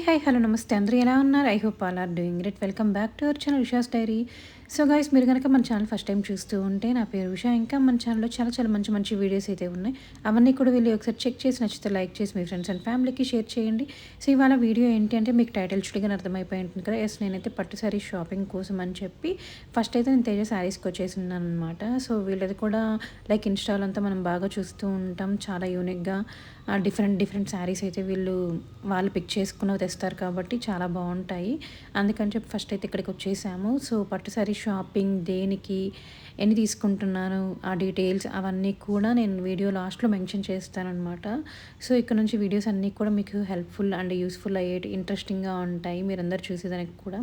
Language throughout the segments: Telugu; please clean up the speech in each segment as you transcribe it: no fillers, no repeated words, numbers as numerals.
హాయ్ హలో నమస్తే అందరూ ఎలా ఉన్నారు? I hope all are doing great. Welcome back to our channel Usha's diary. So guys, మీరు కనుక మన ఛానల్ ఫస్ట్ టైం చూస్తూ ఉంటే, నా పేరు ఉషా. ఇంకా మన ఛానల్లో చాలా చాలా మంచి మంచి వీడియోస్ అయితే ఉన్నాయి. అవన్నీ కూడా వెళ్ళి ఒకసారి చెక్ చేసి నచ్చితే లైక్ చేసి మీ ఫ్రెండ్స్ అండ్ ఫ్యామిలీకి షేర్ చేయండి. సో ఇవాళ వీడియో ఏంటి అంటే, మీకు టైటిల్ చూడగానే అర్థమైపోయి ఉంటుంది కదా. ఎస్, నేనైతే పట్టు శారీ షాపింగ్ కోసం అని చెప్పి ఫస్ట్ అయితే నేను తేజ శారీస్కి వచ్చేసి ఉన్నాను అనమాట. సో వీళ్ళది కూడా లైక్ ఇన్స్టాల్ అంతా మనం బాగా చూస్తూ ఉంటాం. చాలా యూనిక్గా డిఫరెంట్ శారీస్ అయితే వాళ్ళు పిక్ చేసుకున్నవి తెస్తారు కాబట్టి చాలా బాగుంటాయి. అందుకని చెప్పి ఫస్ట్ అయితే ఇక్కడికి వచ్చేసాము. సో పట్టు శారీ షాపింగ్ దేనికి, ఎన్ని తీసుకుంటున్నాను, ఆ డీటెయిల్స్ అవన్నీ కూడా నేను వీడియో లాస్ట్లో మెన్షన్ చేస్తానన్నమాట. సో ఇక్కడ నుంచి వీడియోస్ అన్నీ కూడా మీకు హెల్ప్ఫుల్ అండ్ యూస్ఫుల్ అయ్యేటి, ఇంట్రెస్టింగ్గా ఉంటాయి మీరందరూ చూసేదానికి కూడా.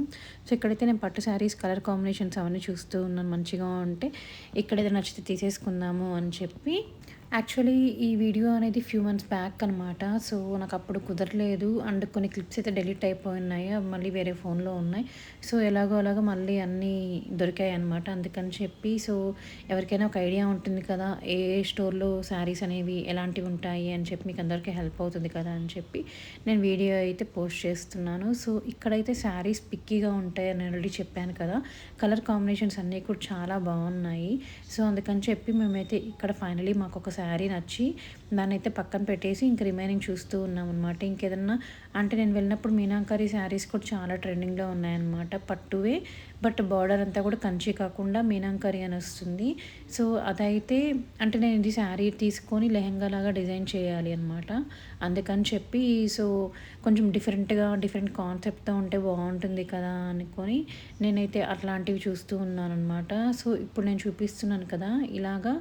సో ఇక్కడైతే నేను పట్టు శారీస్ కలర్ కాంబినేషన్స్ అవన్నీ చూస్తూ ఉన్నాను. మంచిగా ఉంటే ఇక్కడైతే నచ్చితే తీసేసుకుందాము అని చెప్పి. యాక్చువల్లీ ఈ వీడియో అనేది ఫ్యూ మంత్స్ బ్యాక్ అనమాట. సో నాకు అప్పుడు కుదరలేదు అండ్ కొన్ని క్లిప్స్ అయితే డిలీట్ అయిపోయినాయి, అవి మళ్ళీ వేరే ఫోన్లో ఉన్నాయి. సో అలాగో మళ్ళీ అన్నీ దొరికాయి అనమాట. అందుకని చెప్పి సో ఎవరికైనా ఒక ఐడియా ఉంటుంది కదా, ఏ స్టోర్లో శారీస్ అనేవి ఎలాంటివి ఉంటాయి అని చెప్పి మీకు అందరికీ హెల్ప్ అవుతుంది కదా అని చెప్పి నేను వీడియో అయితే పోస్ట్ చేస్తున్నాను. సో ఇక్కడైతే శారీస్ పిక్కీగా ఉంటాయి అని ఆల్రెడీ చెప్పాను కదా. కలర్ కాంబినేషన్స్ అన్నీ కూడా చాలా బాగున్నాయి. సో అందుకని చెప్పి మేమైతే ఇక్కడ ఫైనలీ మాకు ఒక శారీ నచ్చి దాన్ని అయితే పక్కన పెట్టేసి ఇంక రిమైనింగ్ చూస్తూ ఉన్నాం అనమాట. ఇంకేదన్నా అంటే నేను వెళ్ళినప్పుడు మీనాకరీ శారీస్ కూడా చాలా ట్రెండింగ్లో ఉన్నాయన్నమాట. పట్టువే బట్ బార్డర్ అంతా కూడా కంచి కాకుండా మీనాకరీ అని వస్తుంది. సో అదైతే అంటే నేను ఇది శారీ తీసుకొని లెహంగా లాగా డిజైన్ చేయాలి అనమాట. అందుకని చెప్పి సో కొంచెం డిఫరెంట్ కాన్సెప్ట్తో ఉంటే బాగుంటుంది కదా అనుకొని నేనైతే అట్లాంటివి చూస్తూ ఉన్నాను అనమాట. సో ఇప్పుడు నేను చూపిస్తున్నాను కదా, ఇలాగా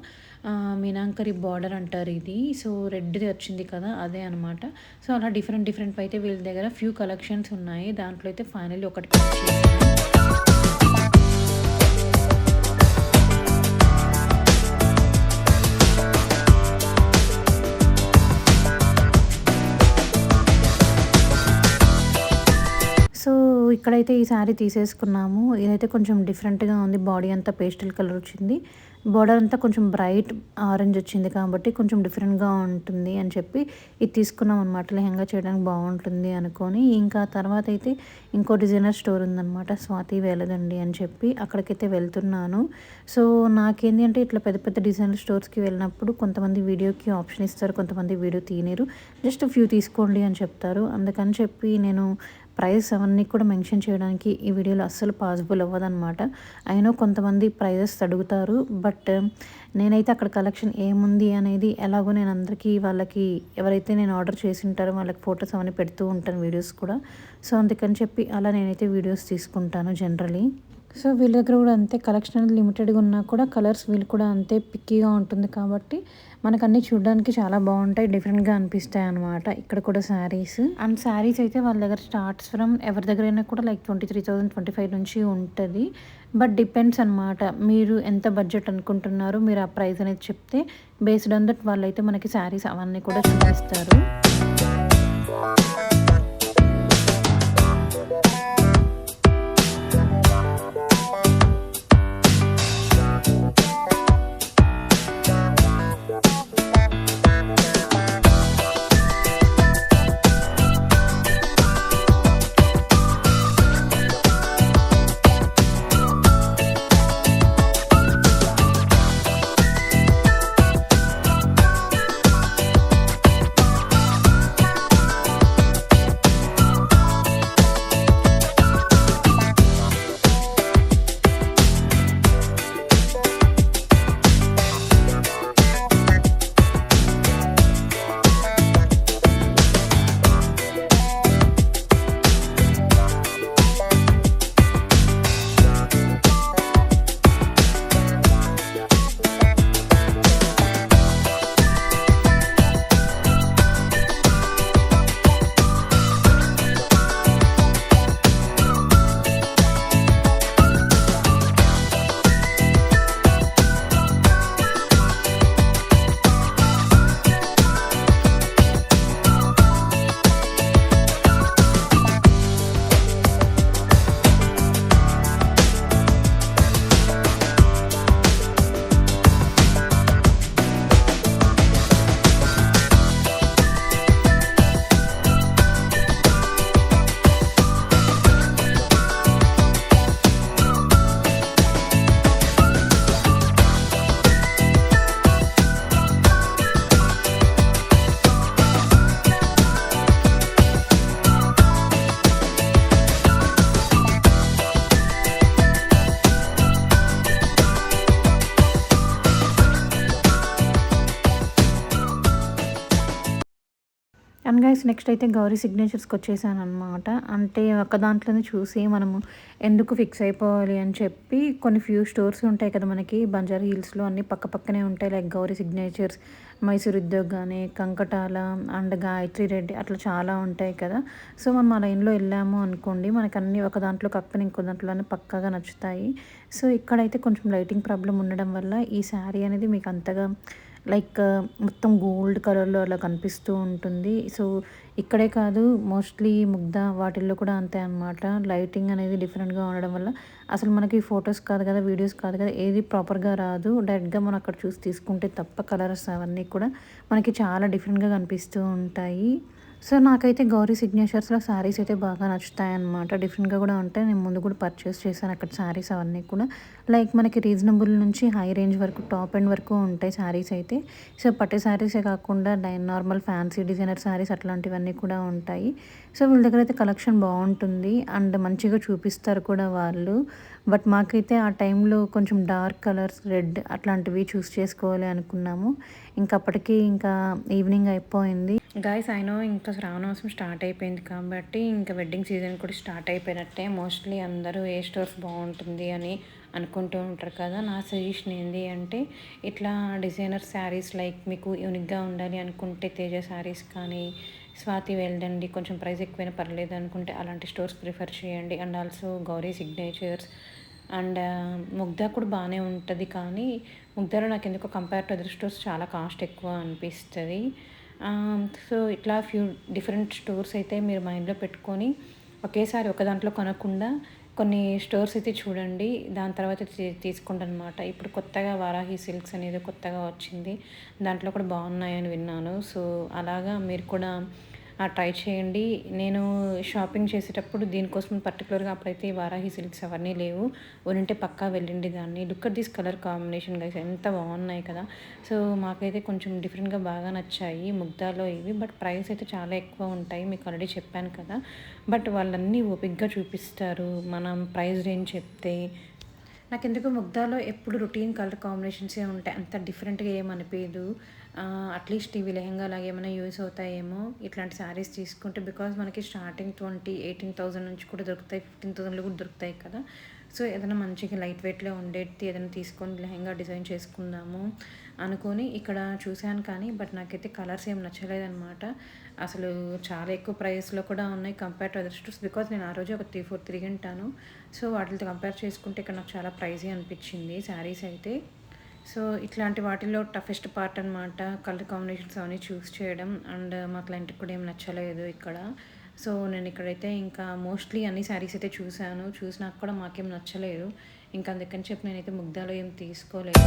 మీనాకరీ బార్డర్ అంటారు ఇది. సో రెడ్ది వచ్చింది కదా, అదే అనమాట. సో అలా డిఫరెంట్ అయితే వీళ్ళ దగ్గర ఫ్యూ కలెక్షన్స్ ఉన్నాయి. దాంట్లో అయితే ఫైనల్లీ ఒకటి సో ఇక్కడైతే ఈ శారీ తీసేసుకున్నాము. ఇదైతే కొంచెం డిఫరెంట్గా ఉంది. బాడీ అంతా పేస్టల్ కలర్ వచ్చింది, బార్డర్ అంతా కొంచెం బ్రైట్ ఆరెంజ్ వచ్చింది కాబట్టి కొంచెం డిఫరెంట్గా ఉంటుంది అని చెప్పి ఇది తీసుకున్నాం అనమాట. లెహంగా చేయడానికి బాగుంటుంది అనుకొని ఇంకా తర్వాత అయితే ఇంకో డిజైనర్ స్టోర్ ఉందన్నమాట, స్వాతి వేలదండి అని చెప్పి అక్కడికైతే వెళ్తున్నాను. సో నాకేంటి అంటే ఇట్లా పెద్ద డిజైనర్ స్టోర్స్కి వెళ్ళినప్పుడు కొంతమంది వీడియోకి ఆప్షన్ ఇస్తారు, కొంతమంది వీడియో తీయలేరు, జస్ట్ ఫ్యూ తీసుకోండి అని చెప్తారు. అందుకని చెప్పి నేను ప్రైస్ అవన్నీ కూడా మెన్షన్ చేయడానికి ఈ వీడియోలో అస్సలు పాసిబుల్ అవ్వదన్నమాట. అయినా కొంతమంది ప్రైజెస్ అడుగుతారు, బట్ నేనైతే అక్కడ కలెక్షన్ ఏముంది అనేది ఎలాగో నేను అందరికీ వాళ్ళకి ఎవరైతే నేను ఆర్డర్ చేసి ఉంటారో వాళ్ళకి ఫొటోస్ అవన్నీ పెడుతూ ఉంటాను, వీడియోస్ కూడా. సో అందుకని చెప్పి అలా నేనైతే వీడియోస్ తీసుకుంటాను జనరలీ. సో వీళ్ళ దగ్గర కూడా అంతే కలెక్షన్ అనేది లిమిటెడ్గా ఉన్నా కూడా కలర్స్ వీళ్ళు కూడా అంతే పిక్కీగా ఉంటుంది కాబట్టి మనకు అన్నీ చూడడానికి చాలా బాగుంటాయి, డిఫరెంట్గా అనిపిస్తాయి అనమాట. ఇక్కడ కూడా శారీస్ అయితే వాళ్ళ దగ్గర స్టార్ట్స్ ఫ్రమ్ ఎవరి దగ్గరైనా కూడా లైక్ 23,000 25 నుంచి ఉంటుంది. బట్ డిపెండ్స్ అనమాట, మీరు ఎంత బడ్జెట్ అనుకుంటున్నారో మీరు ఆ ప్రైస్ అనేది చెప్తే బేస్డ్ ఆన్ దట్ వాళ్ళైతే మనకి శారీస్ అవన్నీ కూడా చూపిస్తారు. గైస్ నెక్స్ట్ అయితే గౌరీ సిగ్నేచర్స్కి వచ్చేసానమాట. అంటే ఒక దాంట్లోనే చూసి మనము ఎందుకు ఫిక్స్ అయిపోవాలి అని చెప్పి కొన్ని ఫ్యూ స్టోర్స్ ఉంటాయి కదా మనకి బంజారా హిల్స్లో, అన్నీ పక్క పక్కనే ఉంటాయి. లైక్ గౌరీ సిగ్నేచర్స్, మైసూర్ ఉద్యోగ్ కానీ, కంకటాల అండ్ గాయత్రి రెడ్డి అట్లా చాలా ఉంటాయి కదా. సో మనం ఆ లైన్లో వెళ్ళాము అనుకోండి, మనకు అన్నీ ఒక దాంట్లో కాకపోతే ఇంకో దాంట్లోనే పక్కాగా నచ్చుతాయి. సో ఇక్కడైతే కొంచెం లైటింగ్ ప్రాబ్లం ఉండడం వల్ల ఈ శారీ అనేది మీకు అంతగా లైక్ మొత్తం గోల్డ్ కలర్‌లో అలా కనిపిస్తూ ఉంటుంది. సో ఇక్కడే కాదు, మోస్ట్‌లీ ముగ్ధ వాటిల్లో కూడా అంతే అనమాట. లైటింగ్ అనేది డిఫరెంట్‌గా ఉండడం వల్ల అసలు మనకి ఫోటోస్ కాదు కదా, వీడియోస్ కాదు కదా, ఏది ప్రాపర్‌గా రాదు. డైరెక్ట్‌గా మనం అక్కడ చూసి తీసుకుంటే తప్ప కలర్స్ అవన్నీ కూడా మనకి చాలా డిఫరెంట్‌గా కనిపిస్తూ ఉంటాయి. సో నాకైతే గౌరీ సిగ్నేచర్స్‌లో శారీస్ అయితే బాగా నచ్చుతాయన్నమాట. డిఫరెంట్‌గా కూడా ఉంటాయి. నేను ముందు కూడా పర్చేస్ చేశాను అక్కడ శారీస్ అవన్నీ కూడా. లైక్ మనకి రీజనబుల్ నుంచి హై రేంజ్ వరకు, టాప్ ఎండ్ వరకు ఉంటాయి శారీస్ అయితే. సో పట్టు శారీసే కాకుండా నార్మల్ ఫ్యాన్సీ డిజైనర్ శారీస్ అట్లాంటివన్నీ కూడా ఉంటాయి. సో వీళ్ళ దగ్గర అయితే కలెక్షన్ బాగుంటుంది అండ్ మంచిగా చూపిస్తారు కూడా వాళ్ళు. బట్ మాకైతే ఆ టైంలో కొంచెం డార్క్ కలర్స్, రెడ్ అట్లాంటివి చూస్ చేసుకోవాలి అనుకున్నాము. ఇంకా అప్పటికి ఇంకా ఈవినింగ్ అయిపోయింది. గైస్ ఐ నో ఇంకా శ్రావణమాసం స్టార్ట్ అయిపోయింది కాబట్టి ఇంకా వెడ్డింగ్ సీజన్ కూడా స్టార్ట్ అయిపోయినట్టే. మోస్ట్లీ అందరూ ఏ స్టోర్స్ బాగుంటుంది అని అనుకుంటూ ఉంటారు కదా. నా సజెషన్ ఏంటి అంటే, ఇట్లా డిజైనర్ శారీస్ లైక్ మీకు యూనిక్గా ఉండాలి అనుకుంటే తేజ శారీస్ కానీ, స్వాతి వెళ్ళండి, కొంచెం ప్రైస్ ఎక్కువైనా పర్లేదు అనుకుంటే అలాంటి స్టోర్స్ ప్రిఫర్ చేయండి. And also Gauri signatures and Mugdha కూడా బాగానే ఉంటుంది. కానీ ముగ్ధలో నాకు ఎందుకో కంపేర్ టు అదర్ స్టోర్స్ చాలా కాస్ట్ ఎక్కువ అనిపిస్తుంది. సో ఇట్లా ఫ్యూ డిఫరెంట్ స్టోర్స్ అయితే మీరు మైండ్లో పెట్టుకొని ఒకేసారి ఒక దాంట్లో కొనకుండా కొన్ని స్టోర్స్ అయితే చూడండి. దాని తర్వాత తీసుకోండి అనమాట. ఇప్పుడు కొత్తగా వారాహి సిల్క్స్ అనేది కొత్తగా వచ్చింది. దాంట్లో కూడా బాగున్నాయని విన్నాను. సో అలాగా మీరు కూడా ట్రై చేయండి. నేను షాపింగ్ చేసేటప్పుడు దీనికోసం పర్టికులర్గా అప్పుడైతే వారాహి సిల్క్స్ అవన్నీ లేవు. ఉంటే పక్కా వెళ్ళిండి దాన్ని. Look at this colour combination guys, ఎంత బాగున్నాయి కదా. సో మాకైతే కొంచెం డిఫరెంట్గా బాగా నచ్చాయి ముగ్ధాలో ఇవి. బట్ ప్రైస్ అయితే చాలా ఎక్కువ ఉంటాయి, మీకు ఆల్రెడీ చెప్పాను కదా. బట్ వాళ్ళన్నీ ఓపిక్గా చూపిస్తారు మనం ప్రైస్ రేంజ్ చెప్తే. నాకెందుకో ముగ్ధాలో ఎప్పుడు రొటీన్ కలర్ కాంబినేషన్సే ఉంటాయి, అంత డిఫరెంట్గా ఏమనిపించదు. అట్లీస్ట్ ఇవి లెహంగా లాగా ఏమైనా యూస్ అవుతాయేమో ఇట్లాంటి శారీస్ తీసుకుంటే. బికాజ్ మనకి స్టార్టింగ్ 18,000 నుంచి కూడా దొరుకుతాయి, 15,000లో కూడా దొరుకుతాయి కదా. సో ఏదైనా మంచిగా లైట్ వెయిట్లో ఉండేది ఏదైనా తీసుకొని లెహంగా డిజైన్ చేసుకుందాము అనుకొని ఇక్కడ చూశాను. కానీ బట్ నాకైతే కలర్స్ ఏం నచ్చలేదన్నమాట. అసలు చాలా ఎక్కువ ప్రైస్లో కూడా ఉన్నాయి compare to other stores. Because నేను ఆ రోజు ఒక 3-4 తిరిగింటాను. సో వాటితో కంపేర్ చేసుకుంటే ఇక్కడ నాకు చాలా ప్రైజీ అనిపించింది శారీస్ అయితే. సో ఇట్లాంటి వాటిల్లో టఫెస్ట్ పార్ట్ అనమాట, కలర్ కాంబినేషన్స్ అవన్నీ చూస్ చేయడం. అండ్ మా క్లయింట్కి కూడా ఏం నచ్చలేదు ఇక్కడ. సో నేను ఇక్కడైతే ఇంకా మోస్ట్లీ అన్ని శారీస్ అయితే చూసినాక కూడా మాకేం నచ్చలేదు. ఇంకా అందుకని చెప్పి నేనైతే ముగ్ధాలో ఏం తీసుకోలేదు.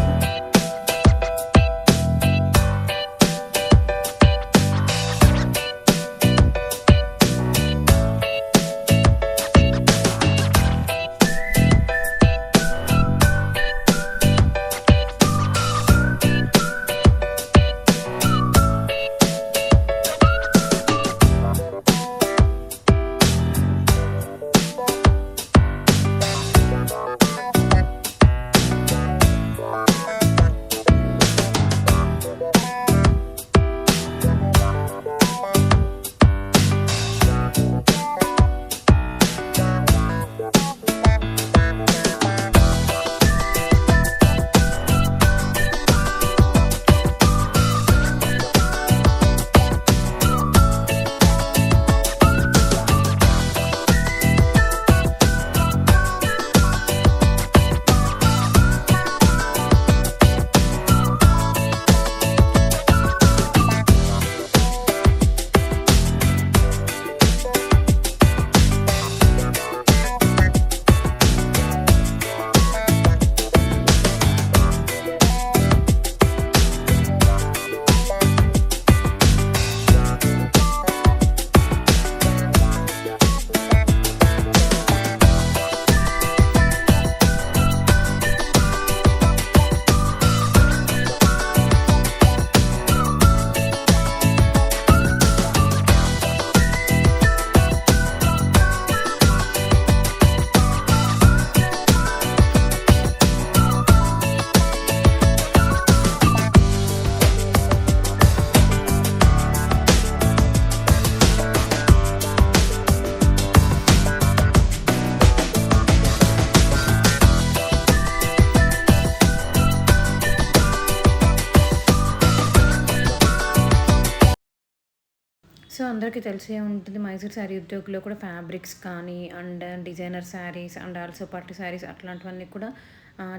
అందరికీ తెలిసే ఉంటుంది మైసూర్ శారీ ఉద్యోగులో కూడా ఫ్యాబ్రిక్స్ కానీ and designer saris and also పట్టు శారీస్ అట్లాంటివన్నీ కూడా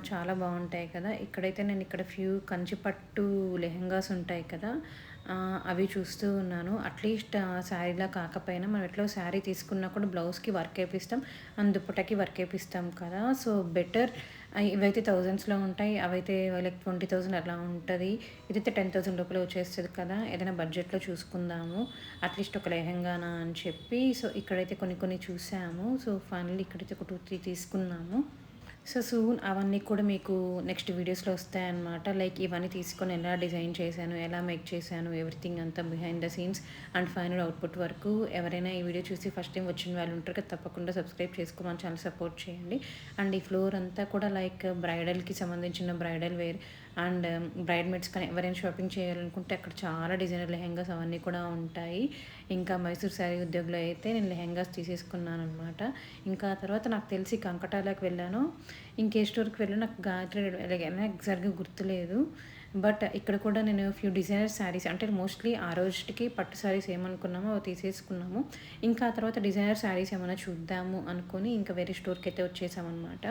చాలా బాగుంటాయి కదా. ఇక్కడైతే నేను ఇక్కడ ఫ్యూ కంచి పట్టు లెహెంగాస్ ఉంటాయి కదా, అవి చూస్తూ ఉన్నాను. అట్లీస్ట్ శారీలా కాకపోయినా మనం ఎట్లా శారీ తీసుకున్నా కూడా బ్లౌజ్కి వర్క్ వేపిస్తాం అండ్ దుప్పటకి వర్క్ వేపిస్తాం కదా. సో బెటర్ ఇవైతే థౌజండ్స్లో ఉంటాయి, అవైతే లైక్ 20,000 అలా ఉంటుంది. ఇదైతే 10,000 లోపల వచ్చేస్తుంది కదా. ఏదైనా బడ్జెట్లో చూసుకుందాము అట్లీస్ట్ ఒక లెహెంగానా అని చెప్పి. సో ఇక్కడైతే కొన్ని కొన్ని చూసాము. సో ఫైనల్లీ ఇక్కడైతే ఒక 2-3 తీసుకున్నాము. సో సూన్ అవన్నీ కూడా మీకు నెక్స్ట్ వీడియోస్లో వస్తాయన్నమాట. లైక్ ఇవన్నీ తీసుకొని ఎలా డిజైన్ చేశాను, ఎలా మేక్ చేశాను, ఎవ్రీథింగ్ అంతా behind the scenes and final output వరకు. ఎవరైనా ఈ వీడియో చూసి ఫస్ట్ టైం వచ్చిన వాళ్ళు ఉంటారు కదా, తప్పకుండా సబ్స్క్రైబ్ చేసుకోమని చాలా సపోర్ట్ చేయండి. అండ్ ఈ ఫ్లోర్ అంతా కూడా లైక్ బ్రైడల్కి సంబంధించిన bridal wear and bridesmaids కానీ ఎవరైనా షాపింగ్ చేయాలనుకుంటే అక్కడ చాలా డిజైనర్ లెహెంగాస్ అవన్నీ కూడా ఉంటాయి. ఇంకా మైసూర్ శారీ ఉద్యోగులో అయితే నేను లెహెంగాస్ తీసేసుకున్నాను అనమాట. ఇంకా తర్వాత నాకు తెలిసి కంకటాలకు వెళ్ళాను, ఇంకే స్టోర్కి వెళ్ళాను, నాకు గాయత్రి ఎగ్జాక్ట్గా గుర్తులేదు. బట్ ఇక్కడ కూడా నేను ఫ్యూ డిజైనర్ శారీస్ అంటే మోస్ట్లీ ఆ రోజుకి పట్టు శారీస్ ఏమనుకున్నామో అవి తీసేసుకున్నాము. ఇంకా తర్వాత డిజైనర్ శారీస్ ఏమైనా చూద్దాము అనుకొని ఇంకా వేరే స్టోర్కి అయితే వచ్చేసామన్నమాట.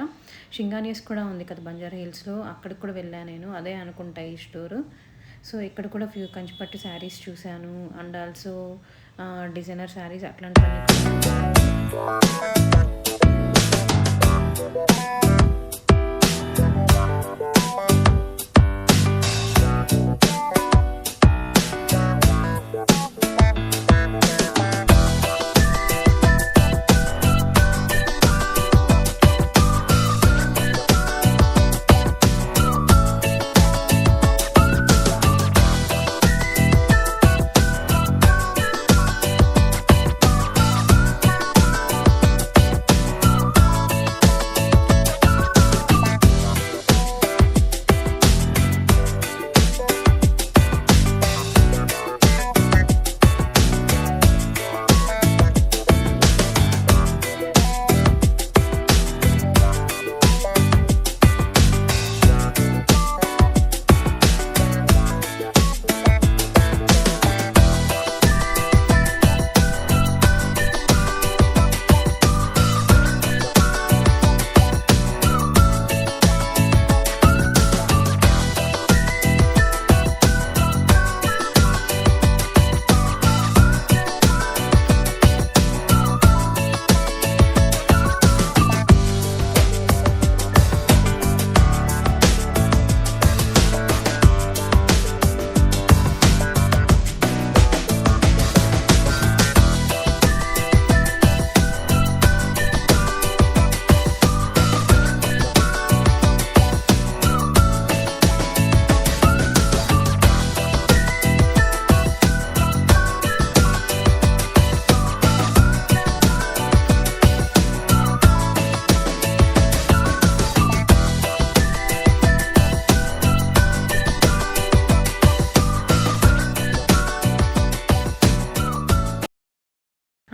షింగానియస్ కూడా ఉంది కదా బంజారా హిల్స్లో, అక్కడికి కూడా వెళ్ళాను నేను, అదే అనుకుంటా ఈ స్టోరు. సో ఇక్కడ కూడా ఫ్యూ కంచిపట్టు శారీస్ చూశాను అండ్ ఆల్సో డిజైనర్ శారీస్ అట్లాంటివన్నీ.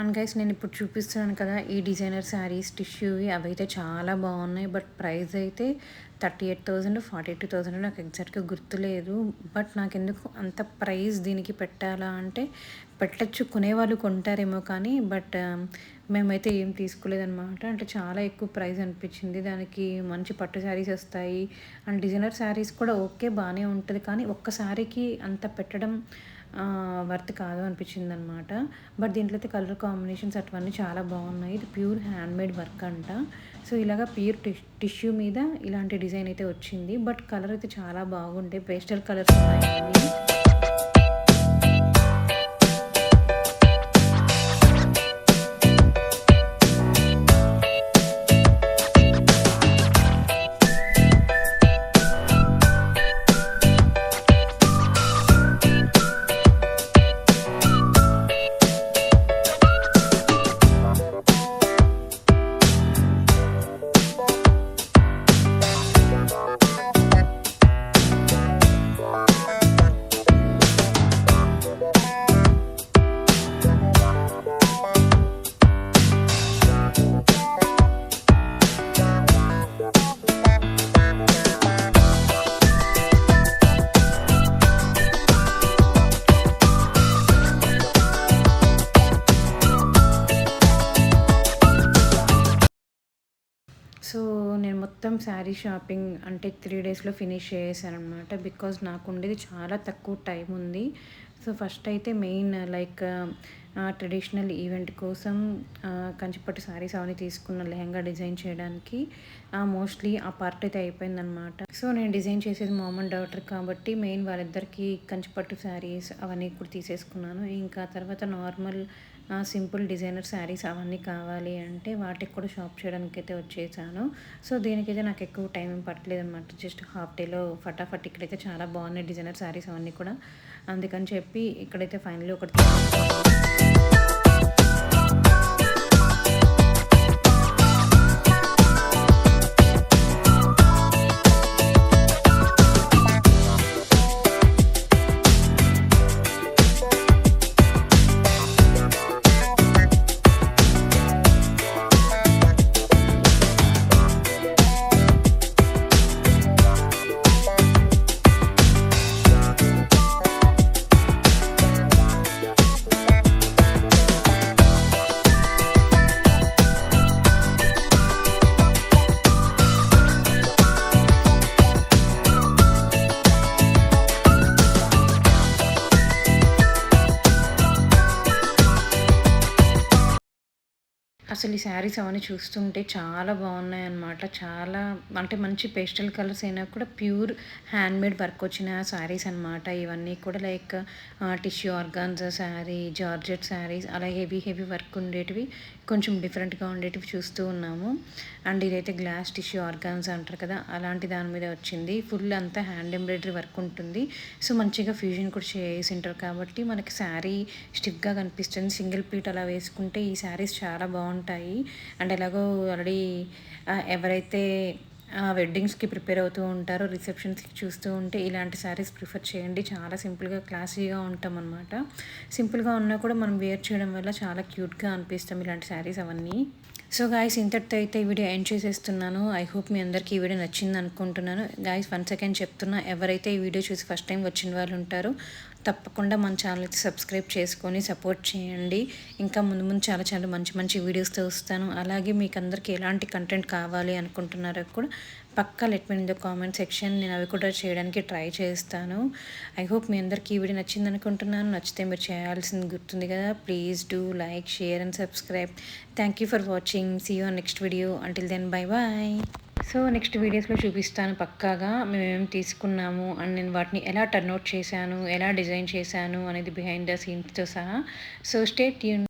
అండ్ గైస్ నేను ఇప్పుడు చూపిస్తున్నాను కదా ఈ డిజైనర్ శారీస్ టిష్యూవి, అవైతే చాలా బాగున్నాయి. బట్ ప్రైస్ అయితే 38,000 42,000 నాకు ఎగ్జాక్ట్గా గుర్తులేదు. బట్ నాకు ఎందుకు అంత ప్రైస్ దీనికి పెట్టాలా అంటే పెట్టచ్చు, కొనేవాళ్ళు కొంటారేమో కానీ బట్ మేమైతే ఏం తీసుకోలేదన్నమాట. అంటే చాలా ఎక్కువ ప్రైస్ అనిపించింది. దానికి మంచి పట్టు శారీస్ వస్తాయి అండ్ డిజైనర్ శారీస్ కూడా ఓకే బాగానే ఉంటుంది, కానీ ఒక్క శారీకి అంత పెట్టడం వర్త్ కాదు అనిపించింది అనమాట. బట్ దీంట్లో అయితే కలర్ కాంబినేషన్స్ అటువన్నీ చాలా బాగున్నాయి. ఇది ప్యూర్ హ్యాండ్మేడ్ వర్క్ అంట. సో ఇలాగా ప్యూర్ టిష్యూ మీద ఇలాంటి డిజైన్ అయితే వచ్చింది. బట్ కలర్ అయితే చాలా బాగుంటాయి, పేస్టల్ కలర్స్ ఉన్నాయి. సో, నేను మొత్తం శారీ షాపింగ్ అంటే 3 డేస్‌లో ఫినిష్ చేసేసాననమాట. బికాజ్ నాకుండేది చాలా తక్కువ టైం ఉంది. సో, ఫస్ట్ అయితే మెయిన్ లైక్ ట్రెడిషనల్ ఈవెంట్ కోసం కంచిపట్టు శారీస్ అవన్నీ తీసుకున్న లెహెంగా డిజైన్ చేయడానికి మోస్ట్లీ ఆ పార్ట్ అయితే అయిపోయిందనమాట. సో, నేను డిజైన్ చేసేది మామ్ అండ్ డాటర్ కాబట్టి మెయిన్ వాళ్ళిద్దరికీ కంచిపట్టు శారీస్ అవన్నీ కూడా తీసేసుకున్నాను. ఇంకా తర్వాత నార్మల్ సింపుల్ డిజైనర్ శారీస్ అవన్నీ కావాలి అంటే వాటికి కూడా షాప్ చేయడానికైతే వచ్చేసాను. సో, దీనికైతే నాకు ఎక్కువ టైం ఏం పట్టలేదనమాట. జస్ట్ హాఫ్ డేలో ఫటాఫట్ ఇక్కడైతే చాలా బాగున్నాయి డిజైనర్ శారీస్ అవన్నీ కూడా. అందుకని చెప్పి ఇక్కడైతే ఫైనల్లీ ఒకటి అసలు ఈ శారీస్ అవన్నీ చూస్తుంటే చాలా బాగున్నాయన్నమాట. చాలా అంటే మంచి పేస్టల్ కలర్స్ అయినా కూడా ప్యూర్ హ్యాండ్‌మేడ్ వర్క్ వచ్చిన శారీస్ అనమాట. ఇవన్నీ కూడా like tissue organza sari, georgette saris అలా హెవీ హెవీ వర్క్ ఉండేటివి కొంచెం డిఫరెంట్‌గా ఉండేటివి చూస్తూ ఉన్నాము. అండ్ ఇదైతే గ్లాస్ టిష్యూ ఆర్గాన్జా అంటారు కదా! అలాంటి దాని మీద వచ్చింది. ఫుల్ అంతా హ్యాండ్ ఎంబ్రాయిడరీ వర్క్ ఉంటుంది. సో, మంచిగా ఫ్యూజన్ కూడా చేసింటారు కాబట్టి మనకి శారీ స్టిఫ్‌గా కనిపిస్తుంది. సింగిల్ ప్లీట్ అలా వేసుకుంటే ఈ శారీస్ చాలా బాగుంటాయి. అండ్ ఎలాగో ఆల్రెడీ ఎవరైతే వెడ్డింగ్స్‌కి ప్రిపేర్ అవుతూ ఉంటారో, రిసెప్షన్స్‌కి చూస్తూ ఉంటే ఇలాంటి శారీస్ ప్రిఫర్ చేయండి. చాలా సింపుల్‌గా, క్లాసీగా ఉంటామనమాట. సింపుల్‌గా ఉన్నా కూడా మనం వేర్ చేయడం వల్ల చాలా క్యూట్‌గా అనిపిస్తాం ఇలాంటి శారీస్ అవన్నీ. సో గాయ్స్, ఇంతటితో అయితే ఈ వీడియో ఎండ్ చేసేస్తున్నాను. ఐ హోప్ మీ అందరికీ ఈ వీడియో నచ్చింది అనుకుంటున్నాను. గాయ్స్, వన్స్ అగైన్ చెప్తున్నా, ఎవరైతే ఈ వీడియో చూసి ఫస్ట్ టైం వచ్చిన వాళ్ళు ఉంటారో తప్పకుండా మన ఛానల్కి సబ్స్క్రైబ్ చేసుకొని సపోర్ట్ చేయండి. ఇంకా ముందు ముందు చాలా చాలా మంచి మంచి వీడియోస్తో వస్తాను. అలాగే మీకు అందరికీ ఎలాంటి కంటెంట్ కావాలి అనుకుంటున్నారో కూడా పక్కా let me in the comment section. నేను అవి కూడా చేయడానికి ట్రై చేస్తాను. ఐ హోప్ మీ అందరికీ ఈ వీడియో నచ్చింది అనుకుంటున్నాను. నచ్చితే మీరు చేయాల్సింది గుర్తుంది కదా, please do like, share and subscribe. Thank you for watching. See you on next video. Until then bye bye. So next వీడియోస్లో చూపిస్తాను పక్కాగా మేమేం తీసుకున్నాము అండ్ నేను వాటిని ఎలా టర్న్ అవుట్ చేశాను, ఎలా డిజైన్ చేశాను అనేది బిహైండ్ ద సీన్స్తో సహా. So stay tune.